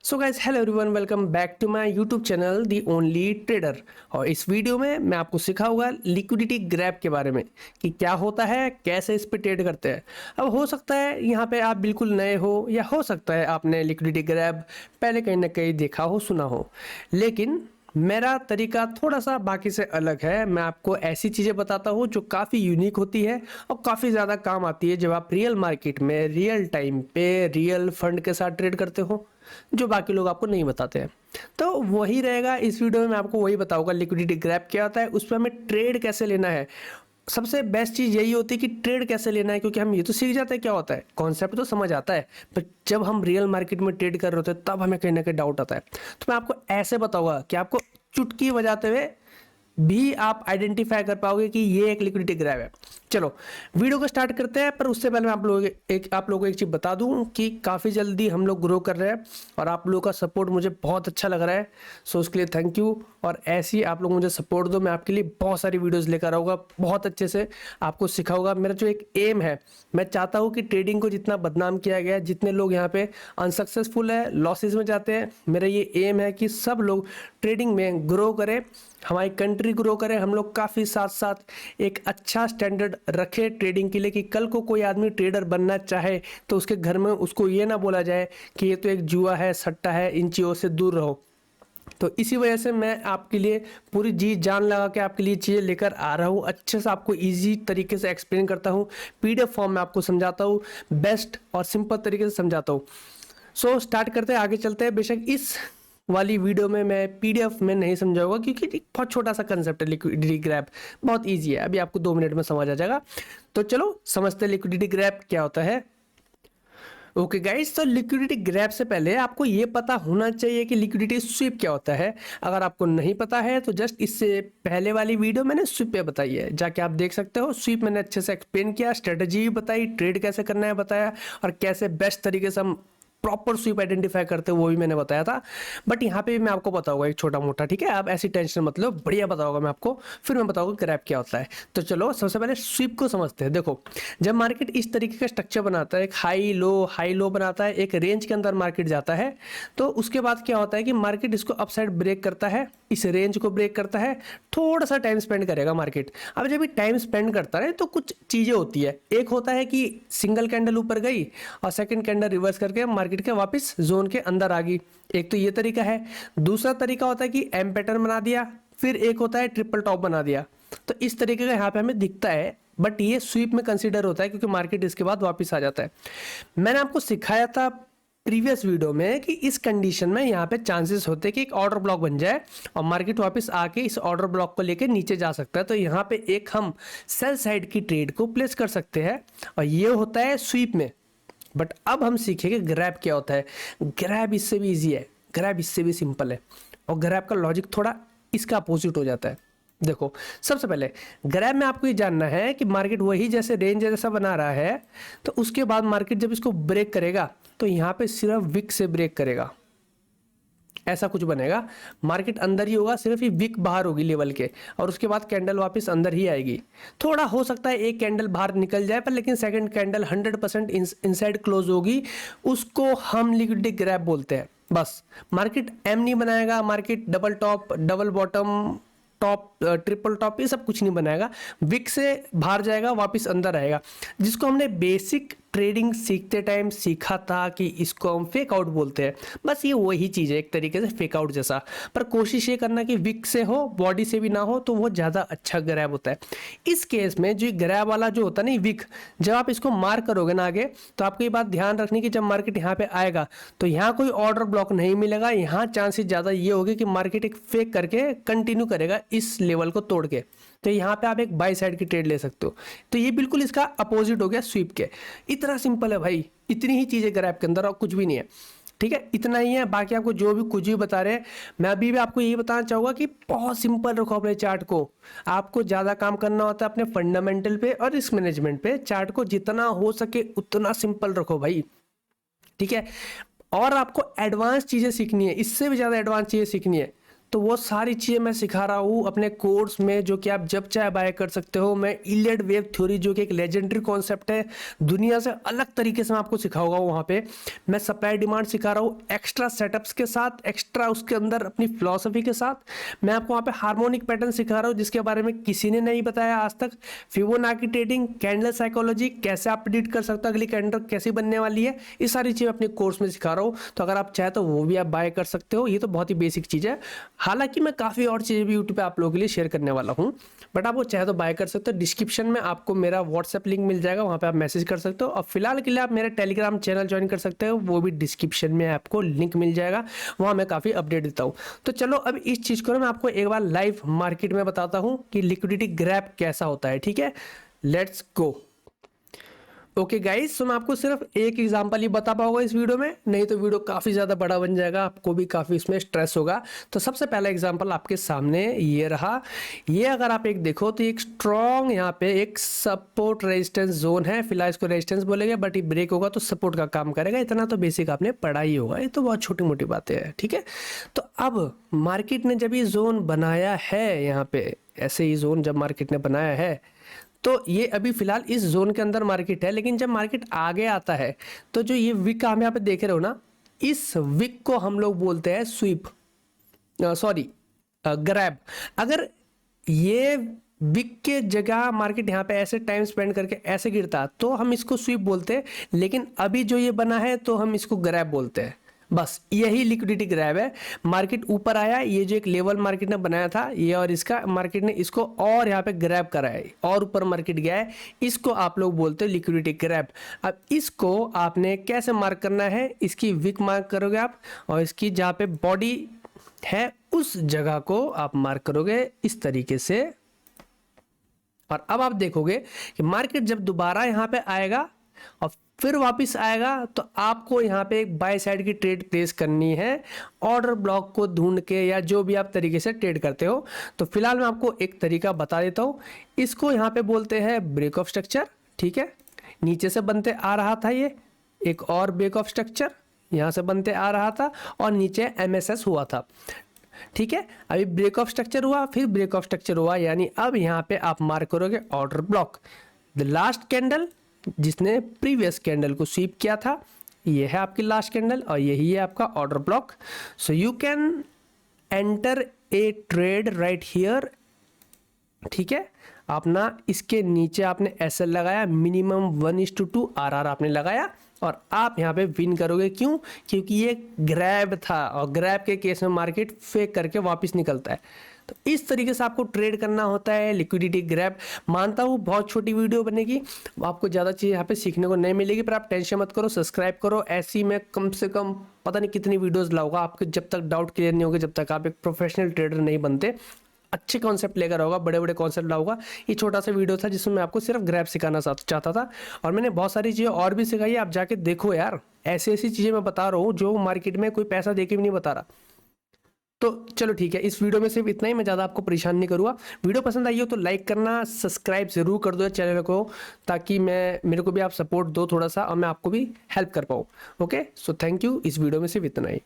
So guys hello everyone, welcome back to my YouTube channel the only trader. और इस video में मैं आपको सिखाऊंगा लिक्विडिटी ग्रैब के बारे में कि क्या होता है, कैसे इस पे ट्रेड करते हैं। अब हो सकता है यहाँ पे आप बिल्कुल नए हो या हो सकता है आपने लिक्विडिटी ग्रैब पहले कहीं ना कहीं देखा हो, सुना हो, लेकिन मेरा तरीका थोड़ा सा बाकी से अलग है। मैं आपको ऐसी चीज़ें बताता हूँ जो काफ़ी यूनिक होती है और काफ़ी ज़्यादा काम आती है जब आप रियल मार्केट में रियल टाइम पे रियल फंड के साथ ट्रेड करते हो, जो बाकी लोग आपको नहीं बताते हैं। तो वही रहेगा इस वीडियो में, मैं आपको वही बताऊंगा लिक्विडिटी ग्रैब क्या होता है, उस पर हमें ट्रेड कैसे लेना है। सबसे बेस्ट चीज़ यही होती है कि ट्रेड कैसे लेना है, क्योंकि हम ये तो सीख जाते हैं क्या होता है, कॉन्सेप्ट तो समझ आता है, पर जब हम रियल मार्केट में ट्रेड कर रहे होते हैं तब हमें कहीं ना कहीं डाउट आता है। तो मैं आपको ऐसे बताऊंगा कि आपको चुटकी बजाते हुए भी आप आइडेंटिफाई कर पाओगे कि ये एक लिक्विडिटी ग्रैब है। चलो वीडियो को स्टार्ट करते हैं, पर उससे पहले मैं आप लोगों को एक चीज़ बता दूं कि काफ़ी जल्दी हम लोग ग्रो कर रहे हैं और आप लोगों का सपोर्ट मुझे बहुत अच्छा लग रहा है। सो उसके लिए थैंक यू। और ऐसे ही आप लोग मुझे सपोर्ट दो, मैं आपके लिए बहुत सारी वीडियोज़ लेकर आऊँगा, बहुत अच्छे से आपको सिखाऊंगा। मेरा जो एक एम है, मैं चाहता हूँ कि ट्रेडिंग को जितना बदनाम किया गया है, जितने लोग यहाँ पे अनसक्सेसफुल है, लॉसेज में जाते हैं, मेरा ये एम है कि सब लोग ट्रेडिंग में ग्रो करें, हमारी कंट्री ग्रो करे, हम लोग काफ़ी साथ साथ एक अच्छा स्टैंडर्ड रखे ट्रेडिंग के लिए कि कल को कोई आदमी ट्रेडर बनना चाहे तो उसके घर में उसको ये ना बोला जाए कि ये तो एक जुआ है, सट्टा है, इन चीज़ों से दूर रहो। तो इसी वजह से मैं आपके लिए पूरी जी जान लगा के आपके लिए चीज़ें लेकर आ रहा हूँ, अच्छे से आपको इजी तरीके से एक्सप्लेन करता हूँ, पीडीएफ फॉर्म में आपको समझाता हूँ, बेस्ट और सिंपल तरीके से समझाता हूँ। सो स्टार्ट करते हैं, आगे चलते हैं। बेशक इस वाली वीडियो में मैं पीडीएफ में नहीं समझाऊंगा क्योंकि एक बहुत छोटा सा कंसेप्ट है। लिक्विडिटी ग्रैब बहुत इजी है, अभी आपको 2 मिनट में समझ आ जाएगा। तो चलो समझते हैं लिक्विडिटी ग्रैब क्या होता है। ओके गाइस, तो लिक्विडिटी ग्रैब से पहले आपको ये पता होना चाहिए कि लिक्विडिटी स्वीप क्या होता है। अगर आपको नहीं पता है तो जस्ट इससे पहले वाली वीडियो मैंने स्वीप पे बताई है, जाके आप देख सकते हो। स्वीप मैंने अच्छे से एक्सप्लेन किया, स्ट्रेटजी भी बताई, ट्रेड कैसे करना है बताया, और कैसे बेस्ट तरीके से हम प्रॉपर स्वीप आइडेंटिफाई करते हैं वो भी मैंने बताया था। बट यहाँ पे भी मैं आपको बताऊंगा एक छोटा मोटा, ठीक है, आप ऐसी टेंशन मत लो, बढ़िया बताऊंगा मैं आपको, फिर मैं बताऊंगा ग्रैब क्या होता है। तो चलो सबसे पहले स्वीप को समझते हैं। देखो, जब मार्केट इस तरीके का स्ट्रक्चर बनाता है, एक हाई लो बनाता है, एक रेंज के अंदर मार्केट जाता है, तो उसके बाद क्या होता है कि मार्केट इसको अपसाइड ब्रेक करता है, इस रेंज को ब्रेक करता है, थोड़ा सा टाइम स्पेंड करेगा मार्केट। अब जब ये टाइम स्पेंड करता है तो कुछ चीज़ें होती है, एक होता है कि सिंगल कैंडल ऊपर गई और सेकंड कैंडल रिवर्स करके मार्केट के वापस जोन के अंदर आ गई, एक तो ये तरीका है। दूसरा तरीका होता है कि एम पैटर्न बना दिया, फिर एक होता है ट्रिपल टॉप बना दिया। तो इस तरीके का यहाँ पे हमें दिखता है, बट ये स्वीप में कंसीडर होता है क्योंकि मार्केट इसके बाद वापस आ जाता है। मैंने आपको सिखाया था प्रीवियस वीडियो में कि इस कंडीशन में यहाँ पे चांसेस होते हैं कि एक ऑर्डर ब्लॉक बन जाए और मार्केट वापस आके इस ऑर्डर ब्लॉक को लेके नीचे जा सकता है। तो यहाँ पे एक हम सेल साइड की ट्रेड को प्लेस कर सकते हैं, और ये होता है स्वीप में। बट अब हम सीखेंगे ग्रैब क्या होता है। ग्रैब इससे भी इजी है, ग्रैब इससे भी सिंपल है, और ग्रैब का लॉजिक थोड़ा इसका अपोजिट हो जाता है। देखो, सबसे पहले ग्रैब में आपको ये जानना है कि मार्केट वही जैसे रेंज जैसा बना रहा है, तो उसके बाद मार्केट जब इसको ब्रेक करेगा तो यहाँ पे सिर्फ विक से ब्रेक करेगा, ऐसा कुछ बनेगा। मार्केट अंदर ही होगा, सिर्फ ये विक बाहर होगी लेवल के, और उसके बाद कैंडल वापस अंदर ही आएगी। थोड़ा हो सकता है एक कैंडल बाहर निकल जाए, पर लेकिन सेकंड कैंडल 100% इनसाइड क्लोज होगी, उसको हम लिक्विडिटी ग्रैब बोलते हैं। बस मार्केट एम नहीं बनाएगा, market double top, double bottom, top, triple top, ये सब कुछ नहीं बनाएगा, विक से बाहर जाएगा, वापस अंदर आएगा, जिसको हमने बेसिक ट्रेडिंग सीखते टाइम सीखा था कि इसको हम फेक आउट बोलते हैं। बस ये वही चीज़ है, एक तरीके से फेक आउट जैसा, पर कोशिश ये करना कि विक से हो, बॉडी से भी ना हो, तो वो ज़्यादा अच्छा ग्रैब होता है। इस केस में जो ग्रैब वाला जो होता है ना विक, जब आप इसको मार करोगे ना आगे, तो आपको ये बात ध्यान रखनी कि जब मार्केट यहाँ पे आएगा तो यहाँ कोई ऑर्डर ब्लॉक नहीं मिलेगा, यहाँ चांसेस ज़्यादा ये होगी कि मार्केट एक फेक करके कंटिन्यू करेगा इस लेवल को तोड़ के, तो यहाँ पे आप एक बाई साइड की ट्रेड ले सकते हो। तो ये बिल्कुल इसका अपोजिट हो गया स्वीप के। इतना सिंपल है भाई, इतनी ही चीज़ें ग्रैब के अंदर और कुछ भी नहीं है, ठीक है, इतना ही है। बाकी आपको जो भी कुछ भी बता रहे हैं, मैं अभी भी आपको यही बताना चाहूँगा कि बहुत सिंपल रखो अपने चार्ट को। आपको ज़्यादा काम करना होता है अपने फंडामेंटल पे और रिस्क मैनेजमेंट पे। चार्ट को जितना हो सके उतना सिंपल रखो भाई, ठीक है। और आपको एडवांस चीज़ें सीखनी है, इससे भी ज़्यादा एडवांस चीज़ें सीखनी है, तो वो सारी चीज़ें मैं सिखा रहा हूँ अपने कोर्स में, जो कि आप जब चाहे बाय कर सकते हो। मैं इलियड वेव थ्योरी, जो कि एक लेजेंडरी कॉन्सेप्ट है, दुनिया से अलग तरीके से मैं आपको सिखाऊंगा वहाँ पे। मैं सप्लाई डिमांड सिखा रहा हूँ एक्स्ट्रा सेटअप्स के साथ, एक्स्ट्रा उसके अंदर अपनी फिलॉसफी के साथ। मैं आपको वहाँ पे हार्मोनिक पैटर्न सिखा रहा हूँ जिसके बारे में किसी ने नहीं बताया आज तक। फिबोनाची ट्रेडिंग, कैंडल साइकोलॉजी, कैसे आप प्रेडिक्ट कर सकते हो अगली कैंडल कैसी बनने वाली है, ये सारी चीज़ें अपने कोर्स में सिखा रहा हूँ। तो अगर आप चाहे तो वो भी आप बाय कर सकते हो। ये तो बहुत ही बेसिक चीज़ है। हालांकि मैं काफ़ी और चीज़ें भी यूट्यूब पे आप लोगों के लिए शेयर करने वाला हूँ, बट आप वो चाहे तो बाय कर सकते हो। डिस्क्रिप्शन में आपको मेरा व्हाट्सएप लिंक मिल जाएगा, वहाँ पे आप मैसेज कर सकते हो। और फिलहाल के लिए आप मेरे टेलीग्राम चैनल ज्वाइन कर सकते हो, वो भी डिस्क्रिप्शन में आपको लिंक मिल जाएगा। वहाँ मैं काफ़ी अपडेट देता हूँ। तो चलो अब इस चीज़ को मैं आपको एक बार लाइव मार्केट में बताता हूँ कि लिक्विडिटी ग्रैब कैसा होता है। ठीक है, लेट्स गो। ओके गाइस, तो मैं आपको सिर्फ एक एग्जांपल ही बता पाऊंगा इस वीडियो में, नहीं तो वीडियो काफ़ी ज़्यादा बड़ा बन जाएगा, आपको भी काफ़ी इसमें स्ट्रेस होगा। तो सबसे पहला एग्जांपल आपके सामने ये रहा। ये अगर आप एक देखो तो एक स्ट्रॉन्ग यहाँ पे एक सपोर्ट रेजिस्टेंस जोन है। फिलहाल इसको रेजिस्टेंस बोलेंगे, बट ये ब्रेक होगा तो सपोर्ट का काम करेगा। इतना तो बेसिक आपने पढ़ा ही होगा, ये तो बहुत छोटी मोटी बातें हैं। ठीक है, तो अब मार्केट ने जब ये जोन बनाया है, यहाँ पे ऐसे ही जोन जब मार्केट ने बनाया है, तो ये अभी फिलहाल इस जोन के अंदर मार्केट है। लेकिन जब मार्केट आगे आता है तो जो ये विक हम यहाँ पे देख रहे हो ना, इस विक को हम लोग बोलते हैं स्वीप, सॉरी ग्रैब। अगर ये विक के जगह मार्केट यहाँ पे ऐसे टाइम स्पेंड करके ऐसे गिरता तो हम इसको स्वीप बोलते हैं, लेकिन अभी जो ये बना है तो हम इसको ग्रैब बोलते हैं। बस यही लिक्विडिटी ग्रैब है। मार्केट ऊपर आया, ये जो एक लेवल मार्केट ने बनाया था ये, और इसका मार्केट ने इसको और यहाँ पे ग्रैब करा है और ऊपर मार्केट गया है, इसको आप लोग बोलते हैं लिक्विडिटी ग्रैब। अब इसको आपने कैसे मार्क करना है, इसकी विक मार्क करोगे आप, और इसकी जहाँ पे बॉडी है उस जगह को आप मार्क करोगे इस तरीके से। और अब आप देखोगे कि मार्केट जब दोबारा यहाँ पे आएगा और फिर वापस आएगा तो आपको यहाँ पे एक बाय साइड की ट्रेड प्लेस करनी है, ऑर्डर ब्लॉक को ढूंढ के, या जो भी आप तरीके से ट्रेड करते हो। तो फिलहाल मैं आपको एक तरीका बता देता हूँ। इसको यहाँ पे बोलते हैं ब्रेक ऑफ स्ट्रक्चर। ठीक है, नीचे से बनते आ रहा था ये एक और ब्रेक ऑफ स्ट्रक्चर, यहाँ से बनते आ रहा था और नीचे MSS हुआ था। ठीक है, अभी ब्रेक ऑफ स्ट्रक्चर हुआ, फिर ब्रेक ऑफ स्ट्रक्चर हुआ, यानी अब यहाँ पे आप मार्क करोगे order block. The last candle जिसने प्रीवियस कैंडल को स्वीप किया था, ये है आपकी लास्ट कैंडल और यही है आपका order block. So you can enter a trade right here. ठीक है, अपना इसके नीचे आपने SL लगाया, मिनिमम 1:2 RR आपने लगाया और आप यहाँ पे विन करोगे। क्यों? क्योंकि ये ग्रैब था और ग्रैब के केस में मार्केट फेक करके वापस निकलता है। तो इस तरीके से आपको ट्रेड करना होता है लिक्विडिटी ग्रैब। मानता हूँ बहुत छोटी वीडियो बनेगी, आपको ज़्यादा चीज़ यहाँ पे सीखने को नहीं मिलेगी, पर आप टेंशन मत करो, सब्सक्राइब करो। ऐसी मैं कम से कम पता नहीं कितनी वीडियोस लाऊंगा आपके, जब तक डाउट क्लियर नहीं होगा, जब तक आप एक प्रोफेशनल ट्रेडर नहीं बनते। अच्छे कॉन्सेप्ट लेकर होगा, बड़े बड़े कॉन्सेप्ट लाऊंगा। ये छोटा सा वीडियो था जिसमें मैं आपको सिर्फ ग्रैब सिखाना चाहता था, और मैंने बहुत सारी चीज़ें और भी सिखाई है। आप जाके देखो यार, ऐसी ऐसी चीज़ें मैं बता रहा हूँ जो मार्केट में कोई पैसा दे के भी नहीं बता रहा। तो चलो ठीक है, इस वीडियो में सिर्फ इतना ही, मैं ज़्यादा आपको परेशान नहीं करूँगा। वीडियो पसंद आई हो तो लाइक करना, सब्सक्राइब जरूर कर दो चैनल को, ताकि मेरे को भी आप सपोर्ट दो थोड़ा सा और मैं आपको भी हेल्प कर पाऊँ। Okay, so thank you. इस वीडियो में सिर्फ इतना ही।